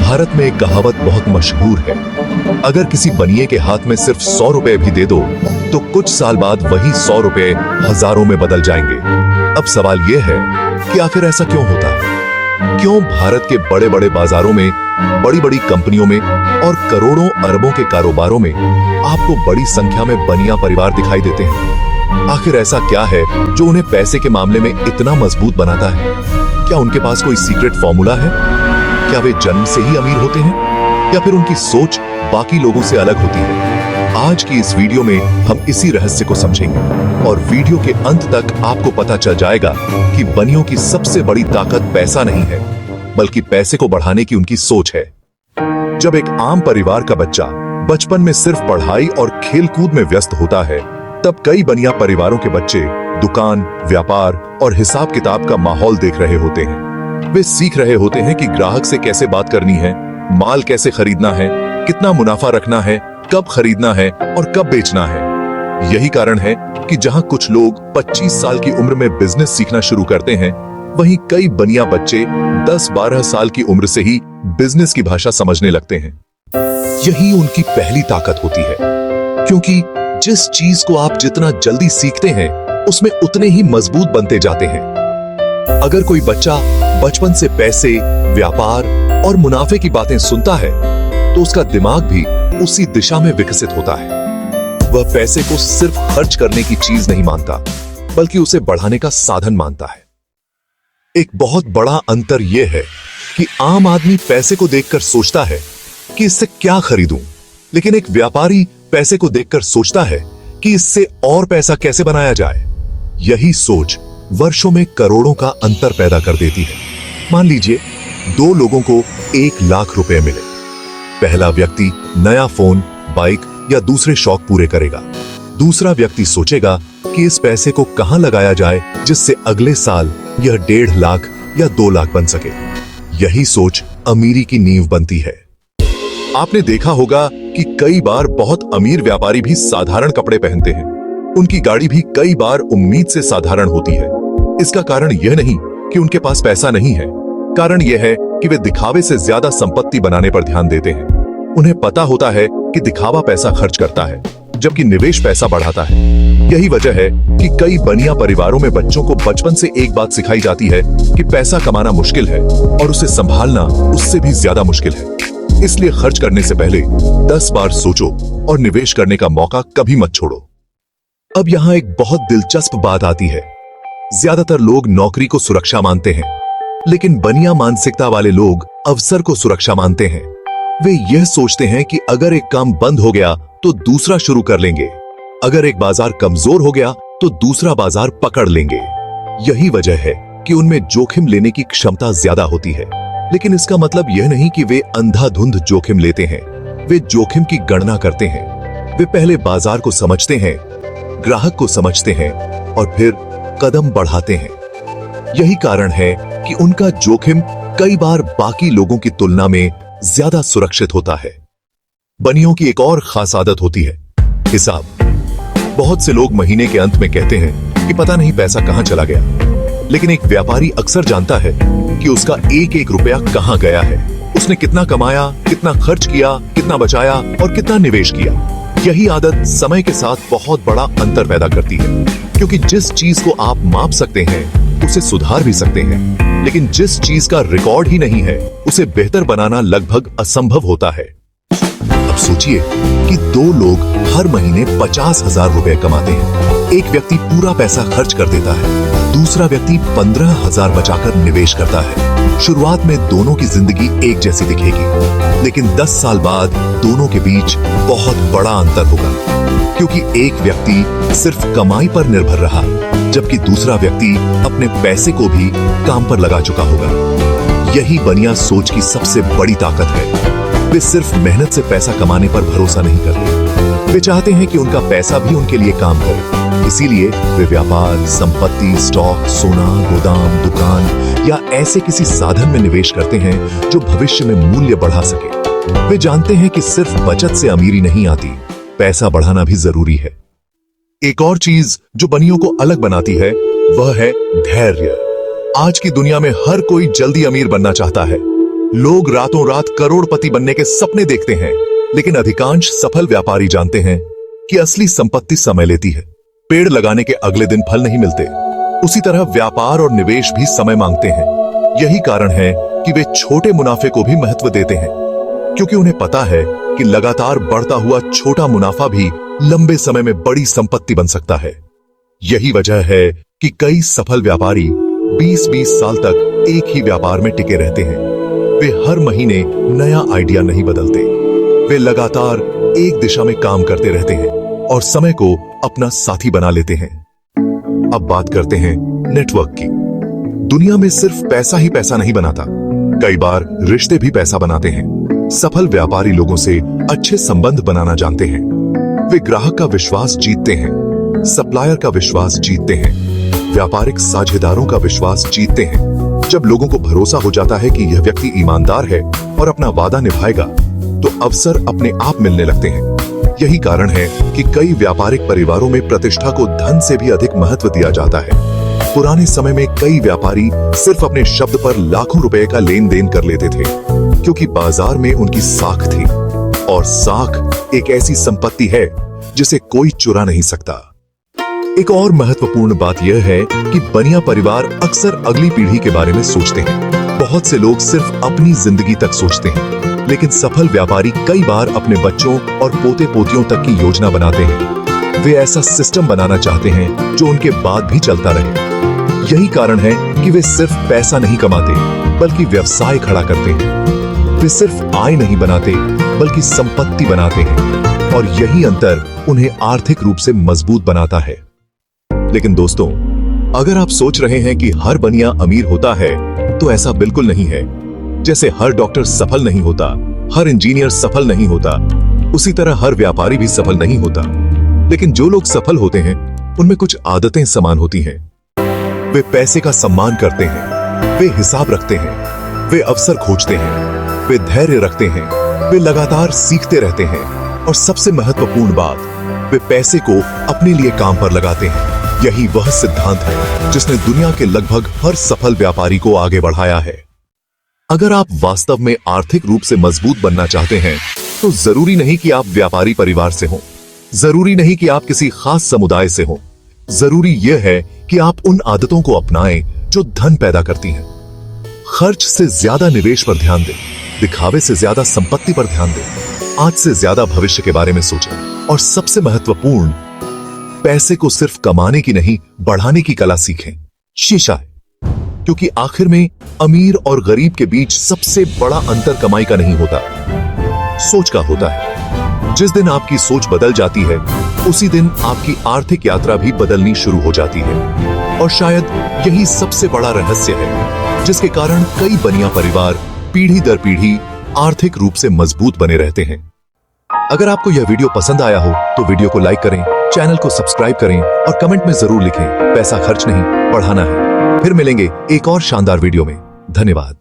भारत में एक कहावत बहुत मशहूर है, अगर किसी बनिए के हाथ में सिर्फ 100 रुपए भी दे दो तो कुछ साल बाद वही 100 रुपए हजारों में बदल जाएंगे। अब सवाल यह है कि आखिर ऐसा क्यों होता है? क्यों भारत के बड़े बड़े बाजारों में, बड़ी बड़ी कंपनियों में और करोड़ों अरबों के कारोबारों में आपको बड़ी संख्या में बनिया परिवार दिखाई देते हैं? आखिर ऐसा क्या है जो उन्हें पैसे के मामले में इतना मजबूत बनाता है? क्या उनके पास कोई सीक्रेट फॉर्मूला है? क्या वे जन्म से ही अमीर होते हैं या फिर उनकी सोच बाकी लोगों से अलग होती है? आज की इस वीडियो में हम इसी रहस्य को समझेंगे और वीडियो के अंत तक आपको पता चल जाएगा कि बनियों की सबसे बड़ी ताकत पैसा नहीं है, बल्कि पैसे को बढ़ाने की उनकी सोच है। जब एक आम परिवार का बच्चा बचपन में सिर्फ पढ़ाई और खेलकूद में व्यस्त होता है, तब कई बनिया परिवारों के बच्चे दुकान, व्यापार और हिसाब किताब का माहौल देख रहे होते हैं। वे सीख रहे होते हैं कि ग्राहक से कैसे बात करनी है, माल कैसे खरीदना है, कितना मुनाफा रखना है, कब खरीदना है और कब बेचना है। यही कारण है कि जहां कुछ लोग 25 साल की उम्र में बिजनेस सीखना शुरू करते हैं, वहीं कई बनिया बच्चे 10-12 साल की उम्र से ही बिजनेस की भाषा समझने लगते हैं। यही उनकी पहली ताकत होती है, क्योंकि जिस चीज को आप जितना जल्दी सीखते हैं, उसमें उतने ही मजबूत बनते जाते हैं। अगर कोई बच्चा बचपन से पैसे, व्यापार और मुनाफे की बातें सुनता है, तो उसका दिमाग भी उसी दिशा में विकसित होता है। वह पैसे को सिर्फ खर्च करने की चीज नहीं मानता, बल्कि उसे बढ़ाने का साधन मानता है। एक बहुत बड़ा अंतर यह है कि आम आदमी पैसे को देखकर सोचता है कि इससे क्या खरीदूं, लेकिन एक व्यापारी पैसे को देखकर सोचता है कि इससे और पैसा कैसे बनाया जाए। यही सोच वर्षों में करोड़ों का अंतर पैदा कर देती है। मान लीजिए 2 लोगों को 1 लाख रुपए मिले। पहला व्यक्ति नया फोन, बाइक या दूसरे शौक पूरे करेगा। दूसरा व्यक्ति सोचेगा कि इस पैसे को कहां लगाया जाए जिससे अगले साल यह 1.5 लाख या 2 लाख बन सके। यही सोच अमीरी की नींव बनती है। आपने देखा होगा कि कई बार बहुत अमीर व्यापारी भी साधारण कपड़े पहनते हैं। उनकी गाड़ी भी कई बार उम्मीद से साधारण होती है। इसका कारण यह नहीं कि उनके पास पैसा नहीं है, कारण यह है कि वे दिखावे से ज्यादा संपत्ति बनाने पर ध्यान देते हैं। उन्हें पता होता है कि दिखावा पैसा खर्च करता है, जबकि निवेश पैसा बढ़ाता है। यही वजह है कि कई बनिया परिवारों में बच्चों को बचपन से एक बात सिखाई जाती है कि पैसा कमाना मुश्किल है और उसे संभालना उससे भी ज्यादा मुश्किल है। इसलिए खर्च करने से पहले 10 बार सोचो और निवेश करने का मौका कभी मत छोड़ो। अब यहाँ एक बहुत दिलचस्प बात आती है। ज्यादातर लोग नौकरी को सुरक्षा मानते हैं, लेकिन बनिया मानसिकता वाले लोग अवसर को सुरक्षा मानते हैं। वे यह सोचते हैं कि अगर एक काम बंद हो गया तो दूसरा शुरू कर लेंगे। अगर एक बाजार कमजोर हो गया तो दूसरा बाजार पकड़ लेंगे। यही वजह है कि उनमें जोखिम लेने की क्षमता ज्यादा होती है। लेकिन इसका मतलब यह नहीं कि वे अंधाधुंध जोखिम लेते हैं। वे जोखिम की गणना करते हैं। वे पहले बाजार को समझते हैं, ग्राहक को समझते हैं और फिर कदम बढ़ाते हैं। यही कारण है कि उनका जोखिम कई बार बाकी लोगों की तुलना में ज्यादा सुरक्षित होता है। बनियों की एक और खास आदत होती है हिसाब। बहुत से लोग महीने के अंत में कहते हैं कि पता नहीं पैसा कहां चला गया, लेकिन एक व्यापारी अक्सर जानता है कि उसका एक एक रुपया कहां गया है, उसने कितना कमाया, कितना खर्च किया, कितना बचाया और कितना निवेश किया। यही आदत समय के साथ बहुत बड़ा अंतर पैदा करती है, क्योंकि जिस चीज को आप माप सकते हैं उसे सुधार भी सकते हैं, लेकिन जिस चीज का रिकॉर्ड ही नहीं है उसे बेहतर बनाना लगभग असंभव होता है। अब सोचिए कि 2 लोग हर महीने 50,000 रुपए कमाते हैं। एक व्यक्ति पूरा पैसा खर्च कर देता है, दूसरा व्यक्ति 15,000 बचाकर निवेश करता है। शुरुआत में दोनों की जिंदगी एक जैसी दिखेगी, लेकिन 10 साल बाद दोनों के बीच बहुत बड़ा अंतर होगा, क्योंकि एक व्यक्ति सिर्फ कमाई पर निर्भर रहा, जबकि दूसरा व्यक्ति अपने पैसे को भी काम पर लगा चुका होगा। यही बनिया सोच की सबसे बड़ी ताकत है। वे सिर्फ मेहनत से पैसा कमाने पर भरोसा नहीं करते। वे चाहते हैं कि उनका पैसा भी उनके लिए काम करे। इसीलिए वे व्यापार, संपत्ति, स्टॉक, सोना, गोदाम, दुकान या ऐसे किसी साधन में निवेश करते हैं जो भविष्य में मूल्य बढ़ा सके। वे जानते हैं कि सिर्फ बचत से अमीरी नहीं आती, पैसा बढ़ाना भी जरूरी है। एक और चीज जो बनियों को अलग बनाती है वह है धैर्य। आज की दुनिया में हर कोई जल्दी अमीर बनना चाहता है, लोग रातों रात करोड़पति बनने के सपने देखते हैं, लेकिन अधिकांश सफल व्यापारी जानते हैं कि असली संपत्ति समय लेती है। पेड़ लगाने के अगले दिन फल नहीं मिलते। उसी तरह व्यापार और निवेश भी समय मांगते हैं। यही कारण है कि वे छोटे मुनाफे को भी महत्व देते हैं, क्योंकि उन्हें पता है कि लगातार बढ़ता हुआ छोटा मुनाफा भी लंबे समय में बड़ी संपत्ति बन सकता है। यही वजह है कि कई सफल व्यापारी 20-20 साल तक एक ही व्यापार में टिके रहते हैं। वे हर महीने नया आइडिया नहीं बदलते। वे लगातार एक दिशा में काम करते रहते हैं और समय को अपना साथी बना लेते हैं। अब बात करते हैं नेटवर्क की। दुनिया में सिर्फ पैसा ही पैसा नहीं बनाता, कई बार रिश्ते भी पैसा बनाते हैं। सफल व्यापारी लोगों से अच्छे संबंध बनाना जानते हैं। वे ग्राहक का विश्वास जीतते हैं, सप्लायर का विश्वास जीतते हैं, व्यापारिक साझेदारों का विश्वास जीतते हैं। जब लोगों को भरोसा हो जाता है कि यह व्यक्ति ईमानदार है और अपना वादा निभाएगा, तो अवसर अपने आप मिलने लगते हैं। यही कारण है कि कई व्यापारिक परिवारों में प्रतिष्ठा को धन से भी अधिक महत्व दिया जाता है। पुराने समय में कई व्यापारी सिर्फ अपने शब्द पर लाखों रुपए का लेन देन कर लेते थे, क्योंकि बाजार में उनकी साख थी, और साख एक ऐसी संपत्ति है जिसे कोई चुरा नहीं सकता। एक और महत्वपूर्ण बात यह है कि बनिया परिवार अक्सर अगली पीढ़ी के बारे में सोचते हैं। बहुत से लोग सिर्फ अपनी जिंदगी तक सोचते हैं, लेकिन सफल व्यापारी कई बार अपने बच्चों और पोते पोतियों तक की योजना बनाते हैं। वे ऐसा सिस्टम बनाना चाहते हैं जो उनके बाद भी चलता रहे। यही कारण है कि वे सिर्फ पैसा नहीं कमाते, बल्कि व्यवसाय खड़ा करते हैं। वे सिर्फ आय नहीं बनाते, बल्कि संपत्ति बनाते हैं, और यही अंतर उन्हें आर्थिक रूप से मजबूत बनाता है। लेकिन दोस्तों, अगर आप सोच रहे हैं कि हर बनिया अमीर होता है, तो ऐसा बिल्कुल नहीं है। जैसे हर डॉक्टर सफल नहीं होता, हर इंजीनियर सफल नहीं होता, उसी तरह हर व्यापारी भी सफल नहीं होता। लेकिन जो लोग सफल होते हैं, उनमें कुछ आदतें समान होती हैं। वे पैसे का सम्मान करते हैं, वे हिसाब रखते हैं, वे अवसर खोजते हैं, वे धैर्य रखते हैं, वे लगातार सीखते रहते हैं, और सबसे महत्वपूर्ण बात, वे पैसे को अपने लिए काम पर लगाते हैं। यही वह सिद्धांत है जिसने दुनिया के लगभग हर सफल व्यापारी को आगे बढ़ाया है। अगर आप वास्तव में आर्थिक रूप से मजबूत बनना चाहते हैं, तो जरूरी नहीं कि आप व्यापारी परिवार से हों, जरूरी नहीं कि आप किसी खास समुदाय से हों। जरूरी यह है कि आप उन आदतों को अपनाएं जो धन पैदा करती हैं। खर्च से ज्यादा निवेश पर ध्यान दें, दिखावे से ज्यादा संपत्ति पर ध्यान दें, आज से ज्यादा भविष्य के बारे में सोचें, और सबसे महत्वपूर्ण, पैसे को सिर्फ कमाने की नहीं, बढ़ाने की कला सीखें। शीशा है, क्योंकि आखिर में अमीर और गरीब के बीच सबसे बड़ा अंतर कमाई का नहीं होता, सोच का होता है। जिस दिन आपकी सोच बदल जाती है, उसी दिन आपकी आर्थिक यात्रा भी बदलनी शुरू हो जाती है। और शायद यही सबसे बड़ा रहस्य है जिसके कारण कई बनिया परिवार पीढ़ी दर पीढ़ी आर्थिक रूप से मजबूत बने रहते हैं। अगर आपको यह वीडियो पसंद आया हो तो वीडियो को लाइक करें, चैनल को सब्सक्राइब करें, और कमेंट में जरूर लिखें, पैसा खर्च नहीं, बढ़ाना है। फिर मिलेंगे एक और शानदार वीडियो में। धन्यवाद।